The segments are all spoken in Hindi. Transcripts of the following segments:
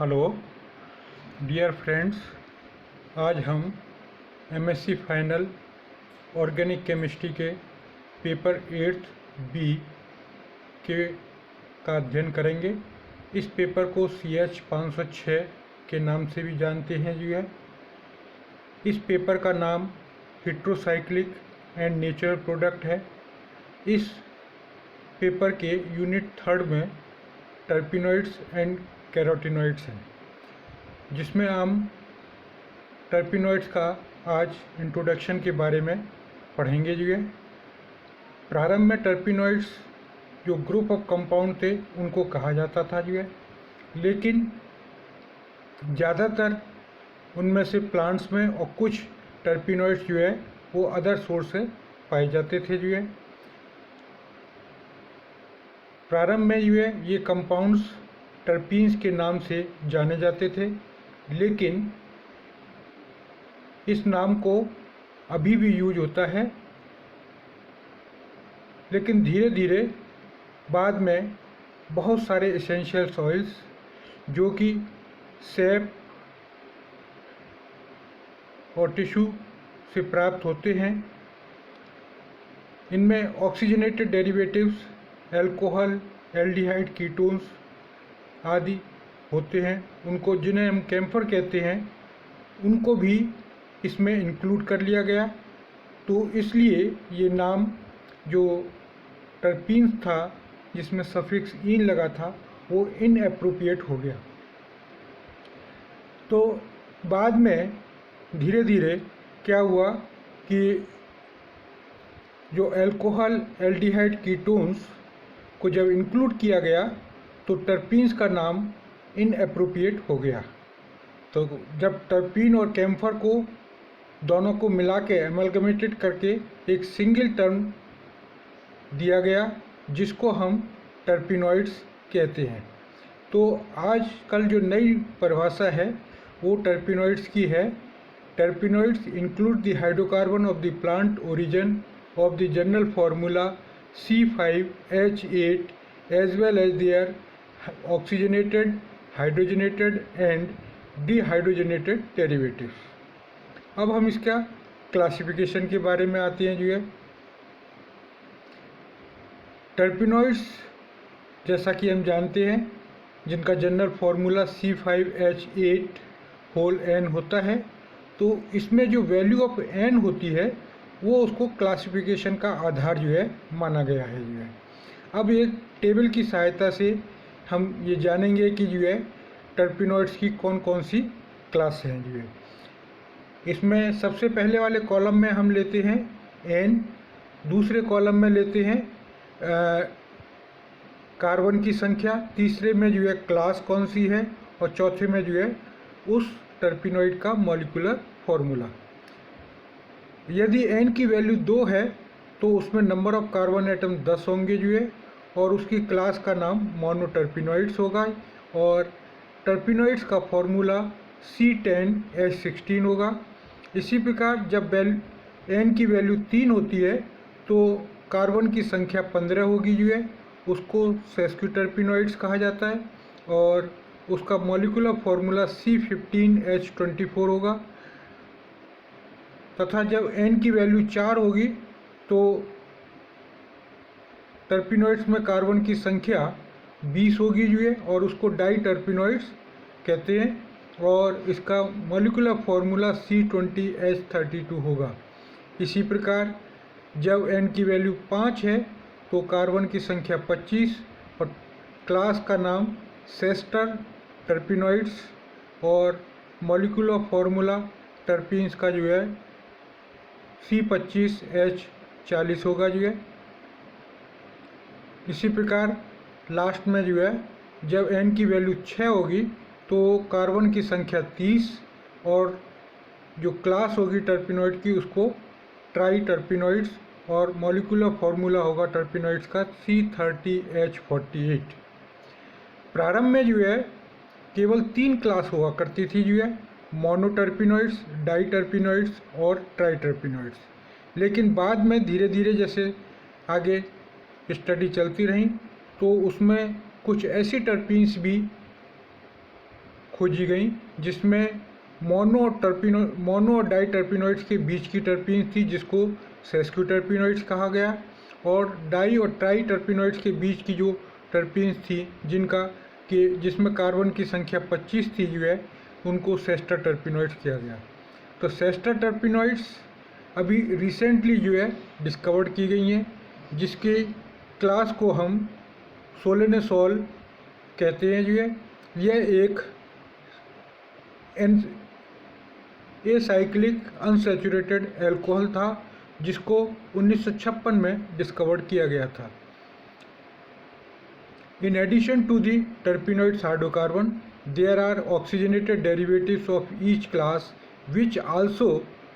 हेलो डियर फ्रेंड्स, आज हम एमएससी फाइनल ऑर्गेनिक केमिस्ट्री के पेपर 8 बी के का अध्ययन करेंगे। इस पेपर को CH 506 के नाम से भी जानते हैं जी है। इस पेपर का नाम हेट्रोसाइक्लिक एंड नेचुरल प्रोडक्ट है। इस पेपर के यूनिट 3 में टर्पिनोइड्स एंड कैरोटिनोइड्स हैं, जिसमें हम टर्पिनोइड्स का आज इंट्रोडक्शन के बारे में पढ़ेंगे जी है। प्रारंभ में टर्पिनोइड्स जो ग्रुप ऑफ कंपाउंड थे उनको कहा जाता था जी है, लेकिन ज़्यादातर उनमें से प्लांट्स में और कुछ टर्पिनोइड्स जो है वो अदर सोर्स से पाए जाते थे जी है। प्रारंभ में जो है ये कंपाउंड्स टर्पीन्स के नाम से जाने जाते थे, लेकिन इस नाम को अभी भी यूज होता है। लेकिन धीरे धीरे बाद में बहुत सारे एसेंशियल ऑयल्स जो कि सैप और टिश्यू से प्राप्त होते हैं, इनमें oxygenated derivatives, alcohol, aldehyde, ketones आदि होते हैं। उनको जिन्हें हम कैम्फर कहते हैं, उनको भी इसमें इंक्लूड कर लिया गया। तो इसलिए ये नाम जो टर्पीन्स था जिसमें सफिक्स इन लगा था वो इनएप्रोप्रिएट हो गया। तो बाद में धीरे धीरे क्या हुआ कि जो अल्कोहल, एल्डिहाइड, कीटोन्स को जब इंक्लूड किया गया तो टर्पीन्स का नाम इनएप्रोप्रिएट हो गया। तो जब टर्पीन और कैम्फर को दोनों को मिला के एमलगमेटेड करके एक सिंगल टर्म दिया गया, जिसको हम टर्पिनोइड्स कहते हैं। तो आजकल जो नई परिभाषा है वो टर्पिनोइड्स की है। Terpenoids include the hydrocarbon of the plant origin of the general formula C5H8 as well as their oxygenated, hydrogenated and dehydrogenated derivatives। अब हम इसका क्लासिफिकेशन के बारे में आते हैं जो है। टर्पिनोइड्स जैसा कि हम जानते हैं, जिनका general formula C5H8 whole N होता है, तो इसमें जो वैल्यू ऑफ N होती है वो उसको क्लासिफिकेशन का आधार जो है माना गया है जो है। अब एक टेबल की सहायता से हम ये जानेंगे कि जो है टर्पिनोइड्स की कौन कौन सी क्लास हैं जो है। इसमें सबसे पहले वाले कॉलम में हम लेते हैं N, दूसरे कॉलम में लेते हैं कार्बन की संख्या, तीसरे में जो है क्लास कौन सी है, और चौथे में जो है उस टर्पिनोइड का मॉलिक्यूलर फॉर्मूला। यदि N की वैल्यू 2 है तो उसमें नंबर ऑफ कार्बन एटम 10 होंगे जो है, और उसकी क्लास का नाम मोनोटर्पिनोइड्स होगा, और टर्पिनोइड्स का फॉर्मूला C10H16 होगा। इसी प्रकार जब N की वैल्यू 3 होती है तो कार्बन की संख्या 15 होगी जो है, उसको सेस्क्यूटर्पिनोइड्स कहा जाता है, और उसका मॉलिक्यूलर फॉर्मूला C15H24 होगा। तथा जब N की वैल्यू 4 होगी तो टर्पिनोइड्स में कार्बन की संख्या 20 होगी जो है, और उसको डाई टर्पिनोइड्स कहते हैं, और इसका मॉलिक्यूलर फॉर्मूला C20H32 होगा। इसी प्रकार जब N की वैल्यू 5 है तो कार्बन की संख्या 25, और क्लास का नाम सेस्टर टर्पिनोइड्स, और मॉलिक्यूलर फॉर्मूला टर्पीन्स का जो है C25H40 होगा जो है। इसी प्रकार लास्ट में जो है जब N की वैल्यू 6 होगी तो कार्बन की संख्या 30, और जो क्लास होगी टर्पिनोइड की उसको ट्राई टर्पिनोइड्स, और मॉलिक्यूलर फॉर्मूला होगा टर्पिनोइड्स का C30H48। प्रारंभ में जो है केवल 3 क्लास हुआ करती थी जो है, मोनोटर्पिनोइड्स, डाईटर्पिनोइड्स और ट्राईटर्पिनोइड्स। लेकिन बाद में धीरे धीरे जैसे आगे स्टडी चलती रही तो उसमें कुछ ऐसी टर्पीन्स भी खोजी गई, जिसमें मोनो और डाई टर्पिनोइड्स के बीच की टर्पीन्स थी जिसको सेस्क्यू टर्पिनोइड्स कहा गया, और डाई और ट्राई टर्पिनोइड्स के बीच की जो टर्पीन्स थी जिसमें कार्बन की संख्या 25 थी जो है, उनको सेस्टर टर्पिनोइड्स किया गया। तो सेस्टर टर्पिनोइड्स अभी रिसेंटली जो है डिस्कवर्ड की गई हैं, जिसके क्लास को हम सोलेनोसोल कहते हैं जो है। यह एक एसाइक्लिक अनसैचुरेटेड एल्कोहल था जिसको 1956 में डिस्कवर्ड किया गया था। In addition to the terpenoids hydrocarbon, there are oxygenated derivatives of each class which also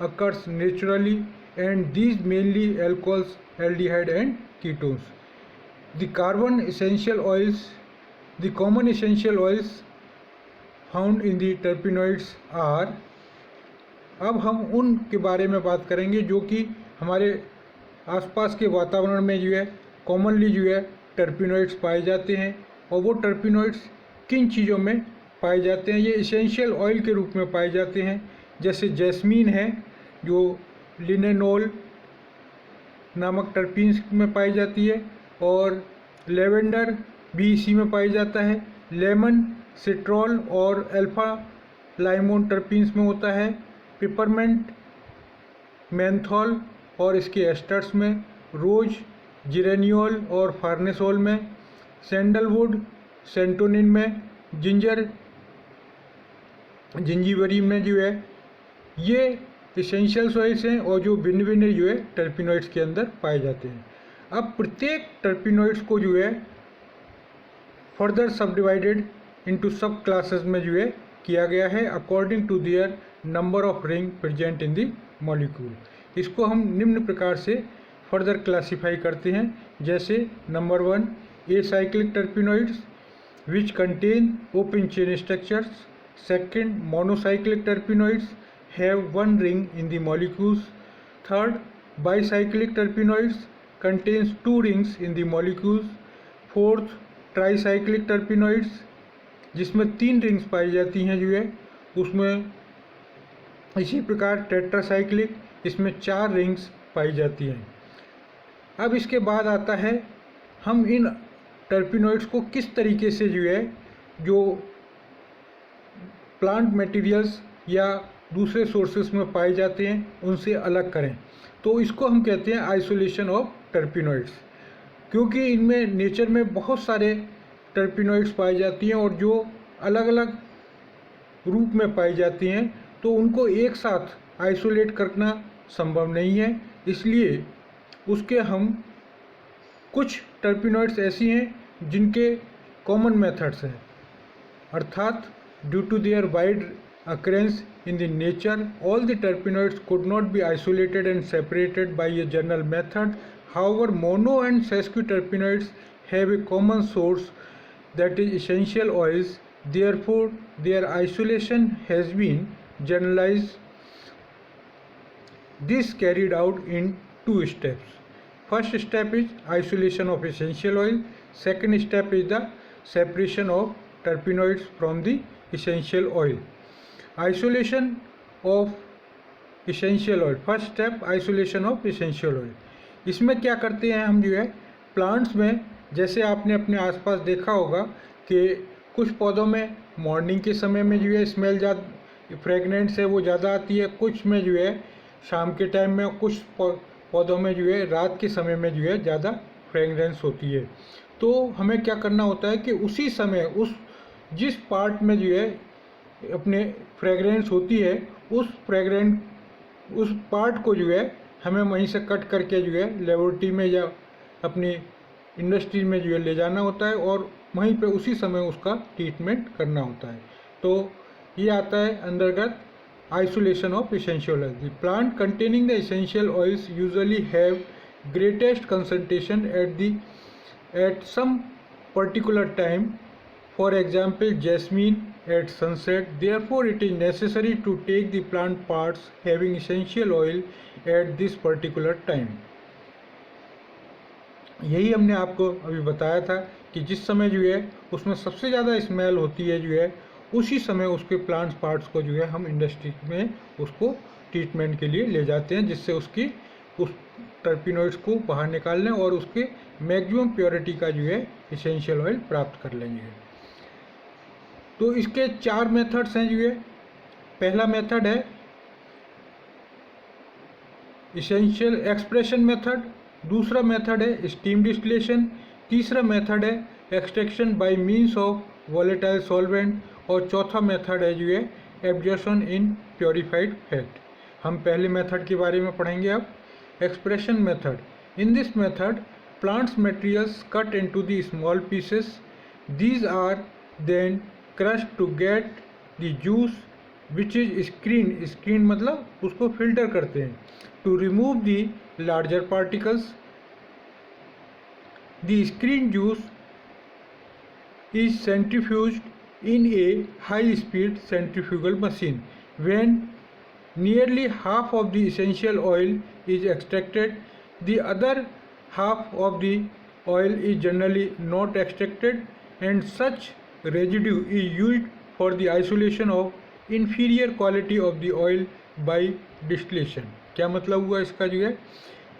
occurs naturally, and these mainly alcohols, aldehyde and ketones. The common essential oils found in the terpenoids are, अब हम उनके बारे में बात करेंगे जो कि हमारे आसपास के वातावरण में जो है कॉमनली जो है टर्पिनोइड्स पाए जाते हैं। और वो टर्पिनोइड्स किन चीज़ों में पाए जाते हैं? ये इसेंशियल ऑयल के रूप में पाए जाते हैं, जैसे जैस्मीन है जो लिनेनोल नामक टर्पीन्स में पाई जाती है, और लेवेंडर भी इसी में पाई जाता है। लेमन सिट्रॉल और अल्फा लाइमोन टर्पीन्स में होता है। पिपरमेंट मेंथॉल और इसके एस्टर्स में, रोज जिरेनियोल और फार्नेसोल में, सैंडलवुड सेंटोनिन में, जिंजीबरी में जो है, ये इसेंशियल ऑयल्स हैं और जो भिन्न भिन्न जो है टर्पिनोइड्स के अंदर पाए जाते हैं। अब प्रत्येक टर्पिनोइड्स को जो है फर्दर सब डिवाइडेड इनटू सब क्लासेस में जो है किया गया है according to their number of ring present in the molecule. इसको हम निम्न प्रकार से फर्दर क्लासीफाई करते हैं, जैसे number 1 acyclic terpenoids which contain open chain structures. Second monocyclic terpenoids have 1 ring in the molecules. Third bicyclic terpenoids contains 2 rings in the molecules. Fourth tricyclic terpenoids जिसमें 3 रिंग्स पाई जाती हैं जो है उसमें। इसी प्रकार टेट्रासाइक्लिक, इसमें 4 रिंग्स पाई जाती हैं। अब इसके बाद आता है हम इन टर्पिनोइड्स को किस तरीके से जो है जो प्लांट मटेरियल्स या दूसरे सोर्सेस में पाए जाते हैं उनसे अलग करें। तो इसको हम कहते हैं आइसोलेशन ऑफ टर्पिनोइड्स, क्योंकि इनमें नेचर में बहुत सारे टर्पिनोइड्स पाई जाती हैं और जो अलग अलग रूप में पाई जाती हैं, तो उनको एक साथ आइसोलेट करना संभव नहीं है। इसलिए उसके हम कुछ टर्पिनोइड्स ऐसी हैं जिनके कॉमन मेथड्स हैं, अर्थात due to their wide occurrence in the nature, all the terpenoids could not be isolated and separated by a general method. However, mono and sesquiterpenoids have a common source, that is essential oils. Therefore, their isolation has been generalized. This carried out in 2 steps. First step is isolation of essential oil. Second step is the separation of terpenoids from the essential oil. Isolation of essential oil. First step isolation of essential oil. इसमें क्या करते हैं हम जो है प्लांट्स में, जैसे आपने अपने आसपास देखा होगा कि कुछ पौधों में मॉर्निंग के समय में जो है स्मेल ज़्यादा फ्रेगनेंस है वो ज़्यादा आती है, कुछ में जो है शाम के टाइम में, कुछ पौधों में जो है रात के समय में जो है ज़्यादा फ्रेगनेंस होती है। तो हमें क्या करना होता है कि उसी समय जिस पार्ट में जो है अपने फ्रेगरेंस होती है उस पार्ट को जो है हमें वहीं से कट करके जो है लेबोरेटरी में या अपनी इंडस्ट्री में जो है ले जाना होता है और वहीं पे उसी समय उसका ट्रीटमेंट करना होता है। तो ये आता है अंतर्गत isolation of essential oil. The plant containing the essential oils usually have greatest concentration at some particular time, for example jasmine at sunset. Therefore it is necessary to take the plant parts having essential oil at this particular time. यही हमने आपको अभी बताया था कि जिस समय जो है उसमें सबसे ज़्यादा स्मेल होती है जो है उसी समय उसके प्लांट्स पार्ट्स को जो है हम इंडस्ट्री में उसको ट्रीटमेंट के लिए ले जाते हैं, जिससे उसकी उस टर्पिनोइड्स को बाहर निकाल लें और उसके मैक्सिमम प्योरिटी का जो है इसेंशियल ऑयल प्राप्त कर लेंगे। तो इसके 4 मेथड्स हैं जो है। पहला मेथड है इसेंशियल एक्सप्रेशन मेथड, दूसरा मेथड है स्टीम डिस्टिलेशन, तीसरा मेथड है extraction by means of volatile solvent और चौथा मेथड है जो है एब्जॉर्प्शन इन प्योरीफाइड फैट। हम पहले मेथड के बारे में पढ़ेंगे अब। Expression method, in this method plants materials cut into the small pieces. These are then crushed to get the juice which is screened. Screen मतलब उसको फिल्टर करते हैं। To remove the larger particles, the screened juice is centrifuged in a high-speed centrifugal machine. When nearly half of the essential oil is extracted, the other half of the oil is generally not extracted, and such residue is used for the isolation of inferior quality of the oil by distillation. क्या मतलब हुआ इसका जो है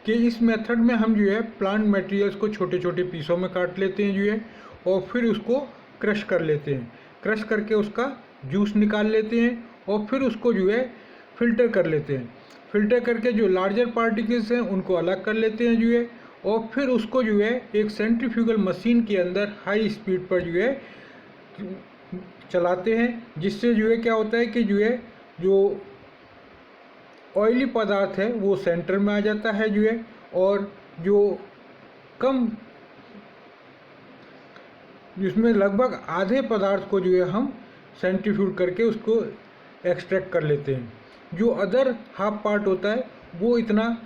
कि इस मेथड में हम जो है प्लांट मटेरियल्स को छोटे छोटे पीसों में काट लेते हैं जो है, और फिर उसको क्रश कर लेते हैं। क्रश करके उसका जूस निकाल लेते हैं और फिर उसको जो है फिल्टर कर लेते हैं। फिल्टर करके जो लार्जर पार्टिकल्स हैं उनको अलग कर लेते हैं जो है, और फिर उसको जो है एक सेंट्रीफ्यूगल मशीन के अंदर हाई स्पीड पर जो है चलाते हैं, जिससे जो है क्या होता है कि जो है जो ऑयली पदार्थ है वो सेंटर में आ जाता है जो है, और जो कम जिसमें लगभग आधे पदार्थ को जो है हम सेंट्रीफ्यूज करके उसको एक्सट्रैक्ट कर लेते हैं। जो अदर हाफ पार्ट होता है वो इतना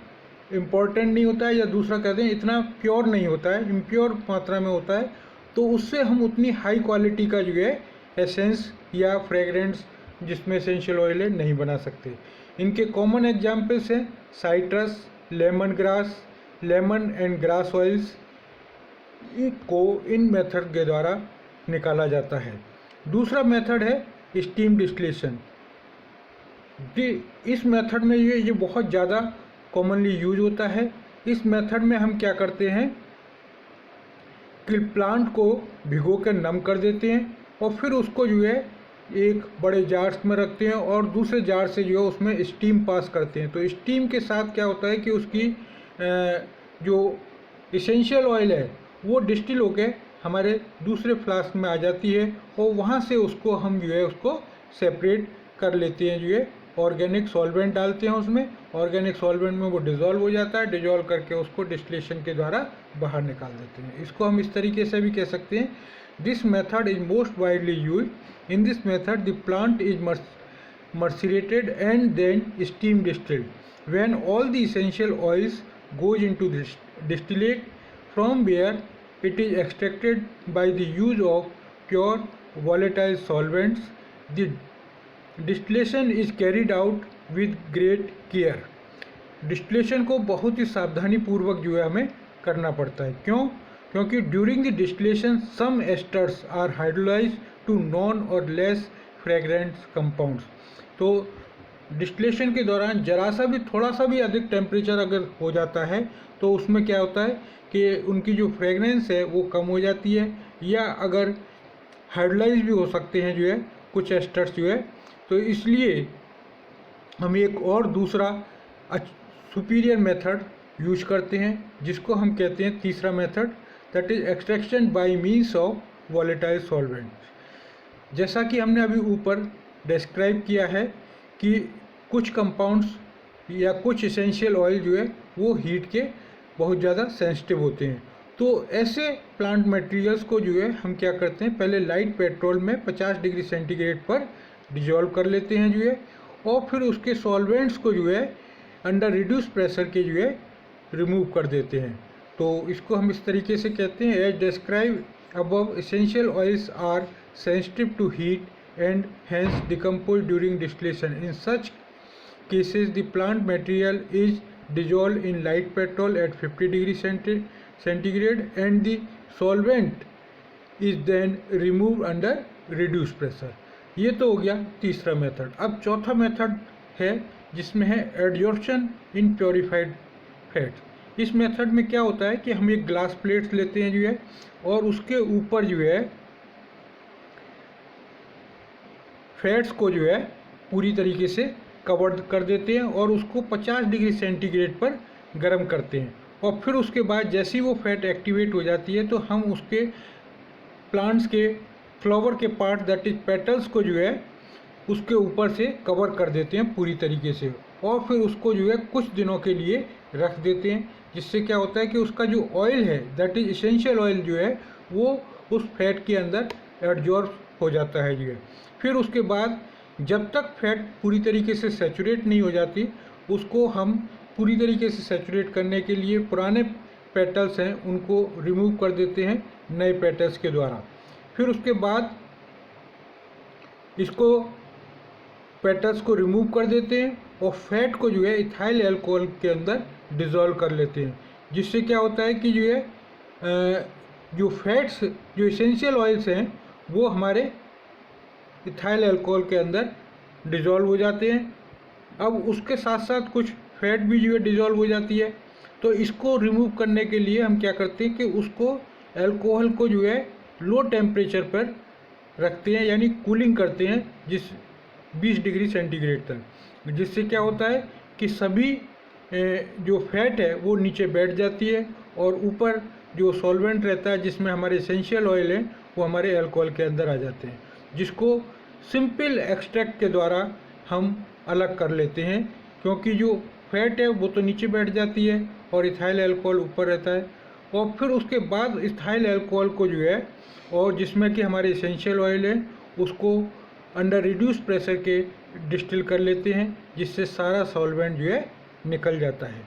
इम्पॉर्टेंट नहीं होता है, या दूसरा कहते हैं इतना प्योर नहीं होता है, इम्प्योर मात्रा में होता है, तो उससे हम उतनी हाई क्वालिटी का जो है एसेंस या फ्रेगरेंस जिसमें एसेंशियल ऑयल है नहीं बना सकते। इनके कॉमन एग्जाम्पल्स हैं citrus, lemon grass, lemon and grass oils को इन मेथड के द्वारा निकाला जाता है। दूसरा मेथड है स्टीम डिस्टिलेशन। इस मेथड में ये बहुत ज़्यादा कॉमनली यूज होता है। इस मेथड में हम क्या करते हैं कि प्लांट को भिगो कर नम कर देते हैं और फिर उसको जो है एक बड़े जार्स में रखते हैं और दूसरे जार से जो है उसमें स्टीम पास करते हैं। तो स्टीम के साथ क्या होता है कि उसकी जो इसेंशियल ऑयल है वो डिस्टिल होकर हमारे दूसरे फ्लास्क में आ जाती है, और वहाँ से उसको हम जो है उसको सेपरेट कर लेते हैं जो है। ऑर्गेनिक सॉल्वेंट डालते हैं उसमें, ऑर्गेनिक सॉल्वेंट में वो डिज़ोल्व हो जाता है, डिज़ोल्व करके उसको डिस्टिलेशन के द्वारा बाहर निकाल देते हैं। इसको हम इस तरीके से भी कह सकते हैं, this method is most widely use. In this method the plant is macerated and then steam distilled. When all the essential oils goes into distillate from where it is extracted by the use of pure volatile solvents. The distillation is carried out with great care. Distillation को बहुत ही सावधानी पूर्वक जो है हमें करना पड़ता है। क्यों? क्योंकि during the distillation some esters are hydrolyzed to non or less fragrant compounds. तो डिस्टिलेशन के दौरान जरा सा भी थोड़ा सा भी अधिक टेम्परेचर अगर हो जाता है तो उसमें क्या होता है कि उनकी जो फ्रेगरेंस है वो कम हो जाती है, या अगर हाइड्रोलाइज भी हो सकते हैं जो है कुछ एस्टर्स जो है। तो इसलिए हम एक और दूसरा सुपीरियर मेथड यूज करते हैं जिसको हम कहते हैं तीसरा method, that is extraction by means of volatile solvent. जैसा कि हमने अभी ऊपर डिस्क्राइब किया है कि कुछ कंपाउंड्स या कुछ इसेंशियल ऑयल जो है वो हीट के बहुत ज़्यादा सेंसिटिव होते हैं। तो ऐसे प्लांट मटेरियल्स को जो है हम क्या करते हैं, पहले लाइट पेट्रोल में 50 डिग्री सेंटीग्रेड पर डिजोल्व कर लेते हैं जो है, और फिर उसके सॉल्वेंट्स को जो है अंडर रिड्यूस प्रेशर के जो है रिमूव कर देते हैं। तो इसको हम इस तरीके से कहते हैं, as describe above essential oils are sensitive to heat and hence decompose during distillation. In such cases the plant material is dissolved in light petrol at 50 degree centigrade and the solvent is then removed under reduced pressure. ये तो हो गया तीसरा मेथड। अब चौथा मेथड है जिसमें है एडजॉर्प्शन इन प्योरीफाइड फैट्स। इस मेथड में क्या होता है कि हम एक ग्लास प्लेट्स लेते हैं जो है, और उसके ऊपर जो है फैट्स को जो है पूरी तरीके से कवर कर देते हैं और उसको 50 डिग्री सेंटीग्रेड पर गर्म करते हैं। और फिर उसके बाद जैसे ही वो फैट एक्टिवेट हो जाती है तो हम उसके प्लांट्स के फ्लावर के पार्ट दैट इज पेटल्स को जो है उसके ऊपर से कवर कर देते हैं पूरी तरीके से, और फिर उसको जो है कुछ दिनों के लिए रख देते हैं, जिससे क्या होता है कि उसका जो ऑयल है दैट इज इसेंशियल ऑयल जो है वो उस फैट के अंदर एब्जॉर्ब हो जाता है जो है। फिर उसके बाद जब तक फैट पूरी तरीके से सैचुरेट नहीं हो जाती, उसको हम पूरी तरीके से सैचुरेट करने के लिए पुराने पेटल्स हैं उनको रिमूव कर देते हैं नए पेटल्स के द्वारा। फिर उसके बाद इसको पेटल्स को रिमूव कर देते हैं और फैट को जो है इथाइल अल्कोहल के अंदर डिज़ोल्व कर लेते हैं, जिससे क्या होता है कि जो है जो फैट्स जो इसेंशियल ऑयल्स हैं वो हमारे इथाइल अल्कोहल के अंदर डिज़ोल्व हो जाते हैं। अब उसके साथ साथ कुछ फैट भी जो है डिज़ोल्व हो जाती है। तो इसको रिमूव करने के लिए हम क्या करते हैं कि उसको अल्कोहल को जो है लो टेम्परेचर पर रखते हैं, यानी कूलिंग करते हैं 20 डिग्री सेंटीग्रेड तक, जिससे क्या होता है कि सभी जो फैट है वो नीचे बैठ जाती है और ऊपर जो सॉल्वेंट रहता है जिसमें हमारे एसेंशियल ऑयल है वो हमारे अल्कोहल के अंदर आ जाते हैं, जिसको सिंपल एक्सट्रैक्ट के द्वारा हम अलग कर लेते हैं, क्योंकि जो फैट है वो तो नीचे बैठ जाती है और इथाइल अल्कोहल ऊपर रहता है। और फिर उसके बाद इथाइल अल्कोहल को जो है और जिसमें कि हमारे एसेंशियल ऑयल है उसको अंडर रिड्यूस प्रेशर के डिस्टिल कर लेते हैं, जिससे सारा सॉल्वेंट जो है निकल जाता है।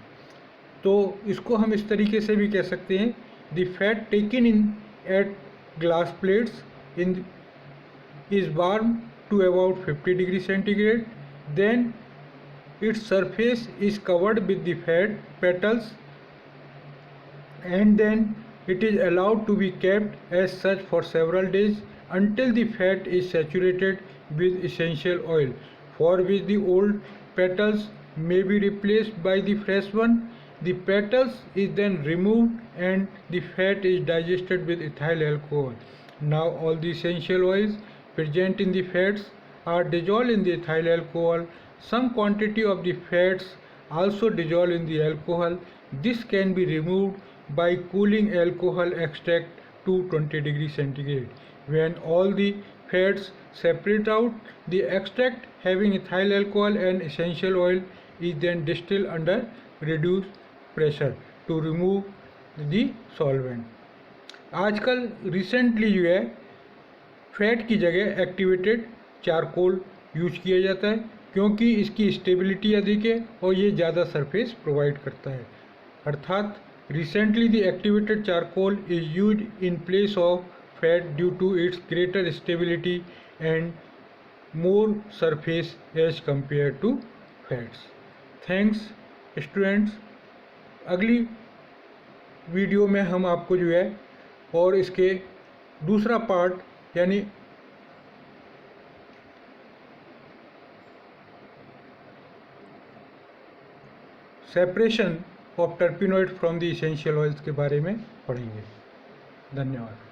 तो इसको हम इस तरीके से भी कह सकते हैं, the fat taken in at glass plates in is warmed to about 50 degree centigrade, then its surface is covered with the fat petals and then it is allowed to be kept as such for several days until the fat is saturated with essential oil, for which the old petals may be replaced by the fresh one. The petals is then removed and the fat is digested with ethyl alcohol. Now all the essential oils present in the fats are dissolved in the ethyl alcohol. Some quantity of the fats also dissolve in the alcohol. This can be removed by cooling alcohol extract to 20 degree centigrade. When all the fats separate out, the extract having ethyl alcohol and essential oil is then distilled under reduced pressure to remove the solvent. आजकल रिसेंटली जो है फैट की जगह एक्टिवेटेड चारकोल यूज किया जाता है, क्योंकि इसकी स्टेबिलिटी अधिक है और ये ज़्यादा सरफेस प्रोवाइड करता है। अर्थात recently the activated charcoal is use in place of fat due to its greater stability and more surface as compare to fats. Thanks students. अगली वीडियो में हम आपको जो है और इसके दूसरा पार्ट यानी separation of terpenoid from the essential oils के बारे में पढ़ेंगे। धन्यवाद।